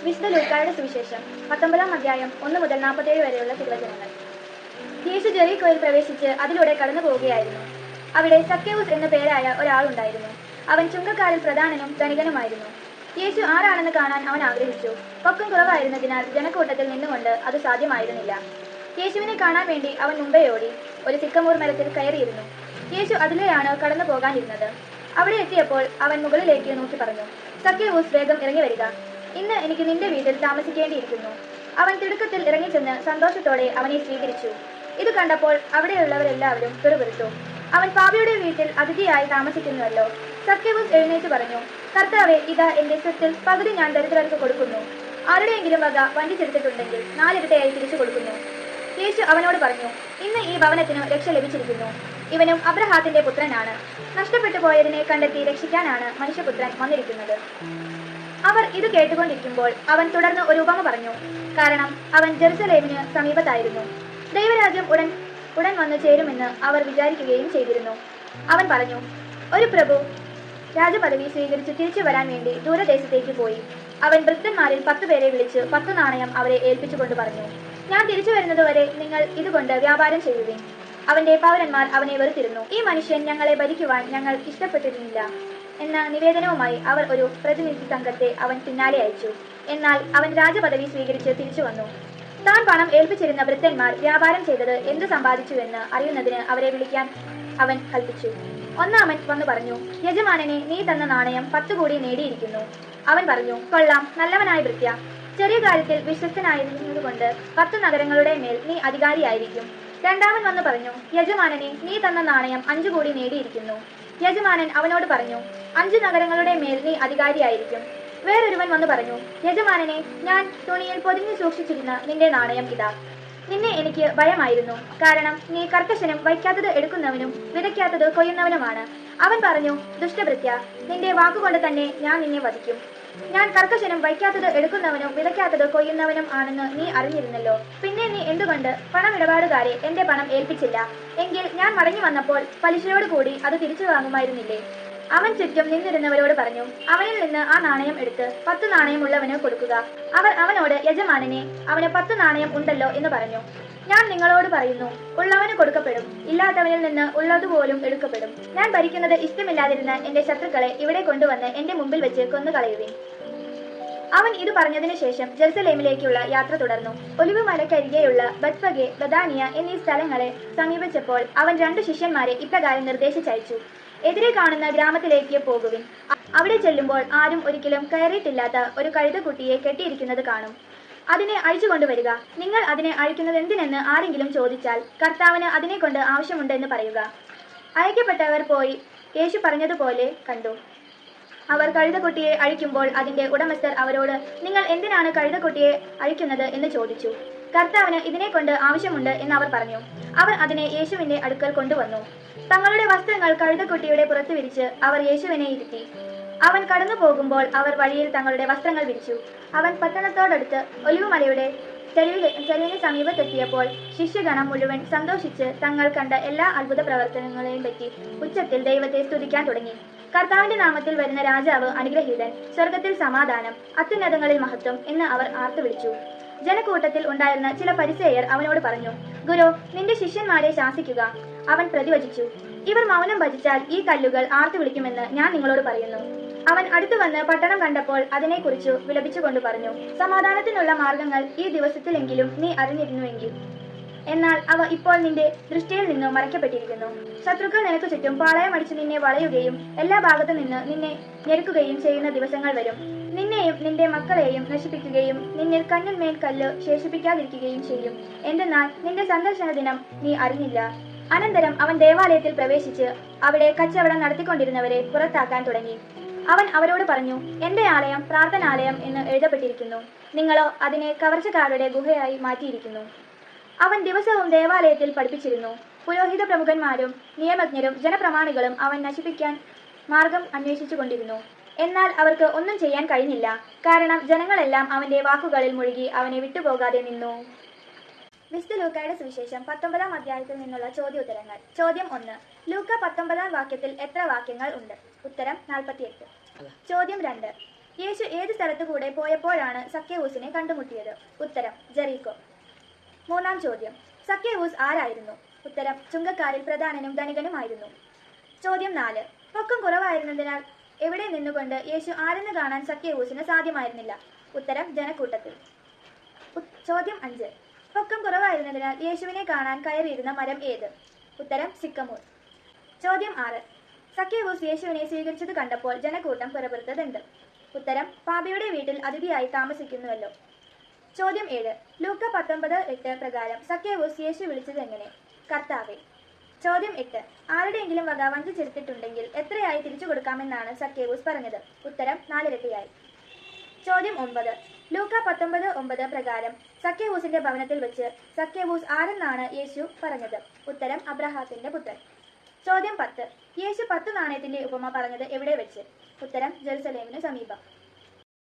വിശുദ്ധ ലൂക്കായുടെ സുവിശേഷം 19-ാം അധ്യായം 1 മുതൽ 47 വരെയുള്ള തിരുവചനങ്ങൾ. യേശു ജെറിക്കോയിൽ പ്രവേശിച്ച് അതിലൂടെ കടന്നു പോവുകയായിരുന്നു. അവിടെ സക്കേവൂസ് എന്ന പേരായ ഒരാളുണ്ടായിരുന്നു. അവൻ ചുങ്കക്കാരിൽ പ്രധാനനും ധനികനുമായിരുന്നു. യേശു ആരാണെന്ന് കാണാൻ അവൻ ആഗ്രഹിച്ചു. പൊക്കം കുറവായിരുന്നതിനാൽ ജനക്കൂട്ടത്തിൽ നിന്നുകൊണ്ട് അത് സാധ്യമായിരുന്നില്ല. യേശുവിനെ കാണാൻ വേണ്ടി അവൻ മുമ്പേ ഓടി ഒരു സിക്കമൂർ മരത്തിൽ കയറിയിരുന്നു. യേശു അതിലെയാണ് കടന്നു പോകാനിരുന്നത്. അവിടെ എത്തിയപ്പോൾ അവൻ മുകളിലേക്ക് നോക്കി പറഞ്ഞു, സക്കേവൂസ്, വേഗം ഇറങ്ങി വരിക. ഇന്ന് എനിക്ക് നിന്റെ വീട്ടിൽ താമസിക്കേണ്ടിയിരിക്കുന്നു. അവൻ തിടുക്കത്തിൽ ഇറങ്ങിച്ചെന്ന് സന്തോഷത്തോടെ അവനെ സ്വീകരിച്ചു. ഇത് കണ്ടപ്പോൾ അവിടെയുള്ളവരെല്ലാവരും പിറുപിറുത്തു. അവൻ പാപിയുടെ വീട്ടിൽ അതിഥിയായി താമസിക്കുന്നുവല്ലോ. സക്കേവൂസ് എഴുന്നേറ്റ് പറഞ്ഞു, കർത്താവേ, ഇതാ എന്റെ സ്വത്തിൽ പകുതി ഞാൻ ദരിദ്രർക്ക് കൊടുക്കുന്നു. ആരുടെയെങ്കിലും വക വഞ്ചിച്ചെടുത്തിട്ടുണ്ടെങ്കിൽ 4 ഇരട്ടയായി തിരിച്ചു കൊടുക്കുന്നു. യേശു അവനോട് പറഞ്ഞു, ഇന്ന് ഈ ഭവനത്തിനു രക്ഷ ലഭിച്ചിരിക്കുന്നു. ഇവനും അബ്രഹാത്തിന്റെ പുത്രനാണ്. നഷ്ടപ്പെട്ടു പോയതിനെ കണ്ടെത്തി രക്ഷിക്കാനാണ് മനുഷ്യപുത്രൻ വന്നിരിക്കുന്നത്. അവർ ഇത് കേട്ടുകൊണ്ടിരിക്കുമ്പോൾ അവൻ തുടർന്ന് ഒരു ഉപമ പറഞ്ഞു. കാരണം അവൻ ജെറുസലേമിന് സമീപത്തായിരുന്നു. ദൈവരാജ്യം ഉടൻ വന്നു ചേരുമെന്ന് അവർ വിചാരിക്കുകയും ചെയ്തിരുന്നു. അവൻ പറഞ്ഞു, ഒരു പ്രഭു രാജപദവി സ്വീകരിച്ച് തിരിച്ചു വരാൻ വേണ്ടി ദൂരദേശത്തേക്ക് പോയി. അവൻ ഭൃത്യന്മാരിൽ 10 പേരെ വിളിച്ച് 10 നാണയം അവരെ ഏൽപ്പിച്ചുകൊണ്ട് പറഞ്ഞു, ഞാൻ തിരിച്ചു വരുന്നതുവരെ നിങ്ങൾ ഇതുകൊണ്ട് വ്യാപാരം ചെയ്യുവിൻ. അവന്റെ പൗരന്മാർ അവനെ വെറുത്തിരുന്നു. ഈ മനുഷ്യൻ ഞങ്ങളെ ഭരിക്കുവാൻ ഞങ്ങൾ ഇഷ്ടപ്പെട്ടിരുന്നില്ല എന്ന നിവേദനവുമായി അവർ ഒരു പ്രതിനിധി സംഘത്തെ അവൻ പിന്നാലെ അയച്ചു. എന്നാൽ അവൻ രാജപദവി സ്വീകരിച്ച് തിരിച്ചു വന്നു. താൻ പണം ഏൽപ്പിച്ചിരുന്ന ഭൃത്യന്മാർ വ്യാപാരം ചെയ്തത് എന്ത് സമ്പാദിച്ചുവെന്ന് അറിയുന്നതിന് അവരെ വിളിക്കാൻ അവൻ കൽപ്പിച്ചു. ഒന്നാമൻ വന്നു പറഞ്ഞു, യജമാനനെ, നീ തന്ന നാണയം 10 കൂടി നേടിയിരിക്കുന്നു. അവൻ പറഞ്ഞു, കൊള്ളാം, നല്ലവനായ ഭൃത്യ. ചെറിയ കാര്യത്തിൽ വിശ്വസ്തനായിരുന്നതുകൊണ്ട് 10 നഗരങ്ങളുടെ മേൽ നീ അധികാരിയായിരിക്കും. രണ്ടാമൻ വന്നു പറഞ്ഞു, യജമാനനെ, നീ തന്ന നാണയം 5 കൂടി നേടിയിരിക്കുന്നു. യജമാനൻ അവനോട് പറഞ്ഞു, 5 നഗരങ്ങളുടെ മേൽ നീ അധികാരിയായിരിക്കും. വേറൊരുവൻ വന്നു പറഞ്ഞു, യജമാനനെ, ഞാൻ തുണിയിൽ പൊതിഞ്ഞു സൂക്ഷിച്ചിരുന്ന നിന്റെ നാണയം ഇതാ. നിന്നെ എനിക്ക് ഭയമായിരുന്നു, കാരണം നീ കർക്കശനും വയ്ക്കാത്തത് എടുക്കുന്നവനും വിതയ്ക്കാത്തത് കൊയ്യുന്നവനുമാണ്. അവൻ പറഞ്ഞു, ദുഷ്ടഭൃത്യ, നിന്റെ വാക്കുകൊണ്ട് തന്നെ ഞാൻ നിന്നെ വധിക്കും. ഞാൻ കർക്കശനും വയ്ക്കാത്തത് എടുക്കുന്നവനും വിതയ്ക്കാത്തത് കൊയ്യുന്നവനും ആണെന്ന് നീ അറിഞ്ഞിരുന്നല്ലോ. പിന്നെ നീ എന്തുകൊണ്ട് പണമിടപാടുകാരെ എന്റെ പണം ഏൽപ്പിച്ചില്ല? എങ്കിൽ ഞാൻ മടങ്ങി വന്നപ്പോൾ പലിശയോട് കൂടി അത് തിരിച്ചു വാങ്ങുമായിരുന്നില്ലേ? അവൻ ചുറ്റും നിന്നിരുന്നവരോട് പറഞ്ഞു, അവനിൽ നിന്ന് ആ നാണയം എടുത്ത് 10 നാണയം ഉള്ളവന് കൊടുക്കുക. അവർ അവനോട്, യജമാനനെ, അവന് 10 നാണയം ഉണ്ടല്ലോ എന്ന് പറഞ്ഞു. ഞാൻ നിങ്ങളോട് പറയുന്നു, ഉള്ളവന് കൊടുക്കപ്പെടും, ഇല്ലാത്തവനിൽ നിന്ന് ഉള്ളതുപോലും എടുക്കപ്പെടും. ഞാൻ ഭരിക്കുന്നത് ഇഷ്ടമില്ലാതിരുന്ന എന്റെ ശത്രുക്കളെ ഇവിടെ കൊണ്ടുവന്ന് എന്റെ മുമ്പിൽ വെച്ച് കൊന്നുകളയുവിൻ. അവൻ ഇത് പറഞ്ഞതിനു ശേഷം ജെറുസലേമിലേക്കുള്ള യാത്ര തുടർന്നു. ഒലിവ് മലക്കരികെയുള്ള ബത്ഫഗെ, ബദാനിയ എന്നീ സ്ഥലങ്ങളെ സമീപിച്ചപ്പോൾ അവൻ 2 ശിഷ്യന്മാരെ ഇപ്രകാരം നിർദ്ദേശിച്ചയച്ചു, എതിരെ കാണുന്ന ഗ്രാമത്തിലേക്ക് പോകുവിൻ. അവിടെ ചെല്ലുമ്പോൾ ആരും ഒരിക്കലും കയറിയിട്ടില്ലാത്ത ഒരു കഴുതക്കുട്ടിയെ കെട്ടിയിരിക്കുന്നത് കാണും. അതിനെ അഴിച്ചു കൊണ്ടുവരിക. നിങ്ങൾ അതിനെ അഴിക്കുന്നത് എന്തിനെന്ന് ആരെങ്കിലും ചോദിച്ചാൽ കർത്താവിന് അതിനെ കൊണ്ട് ആവശ്യമുണ്ട് എന്ന് പറയുക. അയക്കപ്പെട്ടവർ പോയി യേശു പറഞ്ഞതുപോലെ കണ്ടു. അവർ കഴുതക്കുട്ടിയെ അഴിക്കുമ്പോൾ അതിന്റെ ഉടമസ്ഥർ അവരോട്, നിങ്ങൾ എന്തിനാണ് കഴുതക്കുട്ടിയെ അഴിക്കുന്നത് എന്ന് ചോദിച്ചു. കർത്താവിന് ഇതിനെ കൊണ്ട് ആവശ്യമുണ്ട് എന്ന് അവർ പറഞ്ഞു. അവർ അതിനെ യേശുവിന്റെ അടുക്കൽ കൊണ്ടുവന്നു. തങ്ങളുടെ വസ്ത്രങ്ങൾ കഴുതക്കുട്ടിയുടെ പുറത്ത് വിരിച്ച് അവർ യേശുവിനെ ഇരുത്തി. അവൻ കടന്നു പോകുമ്പോൾ അവർ വഴിയിൽ തങ്ങളുടെ വസ്ത്രങ്ങൾ വിരിച്ചു. അവൻ പട്ടണത്തോടടുത്ത് ഒലിവുമലയുടെ ചെരുവിന് സമീപത്തെത്തിയപ്പോൾ ശിഷ്യഗണം മുഴുവൻ സന്തോഷിച്ച് തങ്ങൾ കണ്ട എല്ലാ അത്ഭുത പ്രവർത്തനങ്ങളെയും പറ്റി ഉച്ചത്തിൽ ദൈവത്തെ സ്തുതിക്കാൻ തുടങ്ങി. കർത്താവിന്റെ നാമത്തിൽ വരുന്ന രാജാവ് അനുഗ്രഹീതൻ, സ്വർഗത്തിൽ സമാധാനം, അത്യുന്നതങ്ങളിൽ മഹത്വം എന്ന് അവർ ആർത്തു വിളിച്ചു. ജനക്കൂട്ടത്തിൽ ഉണ്ടായിരുന്ന ചില ഫരിസേയർ അവനോട് പറഞ്ഞു, ഗുരു, നിന്റെ ശിഷ്യന്മാരെ ശാസിക്കുക. അവൻ പ്രതിവചിച്ചു, ഇവർ മൗനം ഭജിച്ചാൽ ഈ കല്ലുകൾ ആർത്തു വിളിക്കുമെന്ന് ഞാൻ നിങ്ങളോട് പറയുന്നു. അവൻ അടുത്തു വന്ന് പട്ടണം കണ്ടപ്പോൾ അതിനെക്കുറിച്ചു വിലപിച്ചുകൊണ്ട് പറഞ്ഞു, സമാധാനത്തിനുള്ള മാർഗങ്ങൾ ഈ ദിവസത്തിലെങ്കിലും നീ അറിഞ്ഞിരുന്നുവെങ്കിൽ. എന്നാൽ അവ ഇപ്പോൾ നിന്റെ ദൃഷ്ടിയിൽ നിന്ന് മറയ്ക്കപ്പെട്ടിരിക്കുന്നു. ശത്രുക്കൾ നിനക്ക് ചുറ്റും പാളയമടിച്ച് നിന്നെ വളയുകയും എല്ലാ ഭാഗത്തു നിന്ന് നിന്നെ ഞെരുക്കുകയും ചെയ്യുന്ന ദിവസങ്ങൾ വരും. നിന്നെയും നിന്റെ മക്കളെയും നശിപ്പിക്കുകയും നിന്നിൽ കണ്ണിന്മേൽ കല്ല് ശേഷിപ്പിക്കാതിരിക്കുകയും ചെയ്യും. എന്തെന്നാൽ നിന്റെ സന്ദർശന ദിനം നീ അറിഞ്ഞില്ല. അനന്തരം അവൻ ദേവാലയത്തിൽ പ്രവേശിച്ച് അവിടെ കച്ചവടം നടത്തിക്കൊണ്ടിരുന്നവരെ പുറത്താക്കാൻ തുടങ്ങി. അവൻ അവരോട് പറഞ്ഞു, എന്റെ ആലയം പ്രാർത്ഥനാലയം എന്ന് എഴുതപ്പെട്ടിരിക്കുന്നു, നിങ്ങളോ അതിനെ കവർച്ചക്കാരുടെ ഗുഹയായി മാറ്റിയിരിക്കുന്നു. അവൻ ദിവസവും ദേവാലയത്തിൽ പഠിപ്പിച്ചിരുന്നു. പുരോഹിത പ്രമുഖന്മാരും നിയമജ്ഞരും ജനപ്രമാണികളും അവൻ നശിപ്പിക്കാൻ മാർഗം അന്വേഷിച്ചു കൊണ്ടിരുന്നു. എന്നാൽ അവർക്ക് ഒന്നും ചെയ്യാൻ കഴിഞ്ഞില്ല, കാരണം ജനങ്ങളെല്ലാം അവന്റെ വാക്കുകളിൽ മുഴുകി അവനെ വിട്ടുപോകാതെ നിന്നു. വിശുദ്ധ ലൂക്കായുടെ സുവിശേഷം 19-ാം അധ്യായത്തിൽ നിന്നുള്ള ചോദ്യോത്തരങ്ങൾ. ചോദ്യം 1. ലൂക്ക 19-ാം വാക്യത്തിൽ എത്ര വാക്യങ്ങൾ ഉണ്ട്? ഉത്തരം 48. ചോദ്യം 2. യേശു ഏത് സ്ഥലത്തു കൂടെ പോയപ്പോഴാണ് സക്കേവൂസിനെ കണ്ടുമുട്ടിയത്? ഉത്തരം ജെറീക്കോ. മൂന്നാം ചോദ്യം. സക്കേവൂസ് ആരായിരുന്നു? ഉത്തരം ചുങ്കക്കാരിൽ പ്രധാനനും ധനികനുമായിരുന്നു. ചോദ്യം 4. പൊക്കം കുറവായിരുന്നതിനാൽ എവിടെ നിന്നുകൊണ്ട് യേശു ആരെന്ന് കാണാൻ സക്കേവൂസിന് സാധ്യമായിരുന്നില്ല? ഉത്തരം ജനക്കൂട്ടത്തിൽ. ചോദ്യം 5. പൊക്കം കുറവായിരുന്നതിനാൽ യേശുവിനെ കാണാൻ കയറിയിരുന്ന മരം ഏത്? ഉത്തരം സിക്കമൂർ. ചോദ്യം 6. സക്കേവൂസ് യേശുവിനെ സ്വീകരിച്ചത് കണ്ടപ്പോൾ ജനക്കൂട്ടം പുറപ്പെടുത്തതെന്ത്? ഉത്തരം പാപിയുടെ വീട്ടിൽ അതിഥിയായി താമസിക്കുന്നുവല്ലോ. ചോദ്യം 7. ലൂക്ക 19:8 പ്രകാരം സക്കേവൂസ് യേശു വിളിച്ചത് എങ്ങനെ? കർത്താവേ. ചോദ്യം 8. ആരുടെയെങ്കിലും വക വഞ്ചിച്ചെടുത്തിട്ടുണ്ടെങ്കിൽ എത്രയായി തിരിച്ചു കൊടുക്കാമെന്നാണ് സക്കേവൂസ് പറഞ്ഞത്? ഉത്തരം 4 ഇരട്ടിയായി. ചോദ്യം 9. ലൂക്ക 19:9 പ്രകാരം സക്കേവൂസിന്റെ ഭവനത്തിൽ വെച്ച് സക്കേവൂസ് ആരെന്നാണ് യേശു പറഞ്ഞത്? ഉത്തരം അബ്രഹാത്തിന്റെ പുത്രൻ. ചോദ്യം 10. യേശു 10 നാണയത്തിന്റെ ഉപമ പറഞ്ഞത് എവിടെ വെച്ച്? ഉത്തരം ജെറുസലേമിന് സമീപം.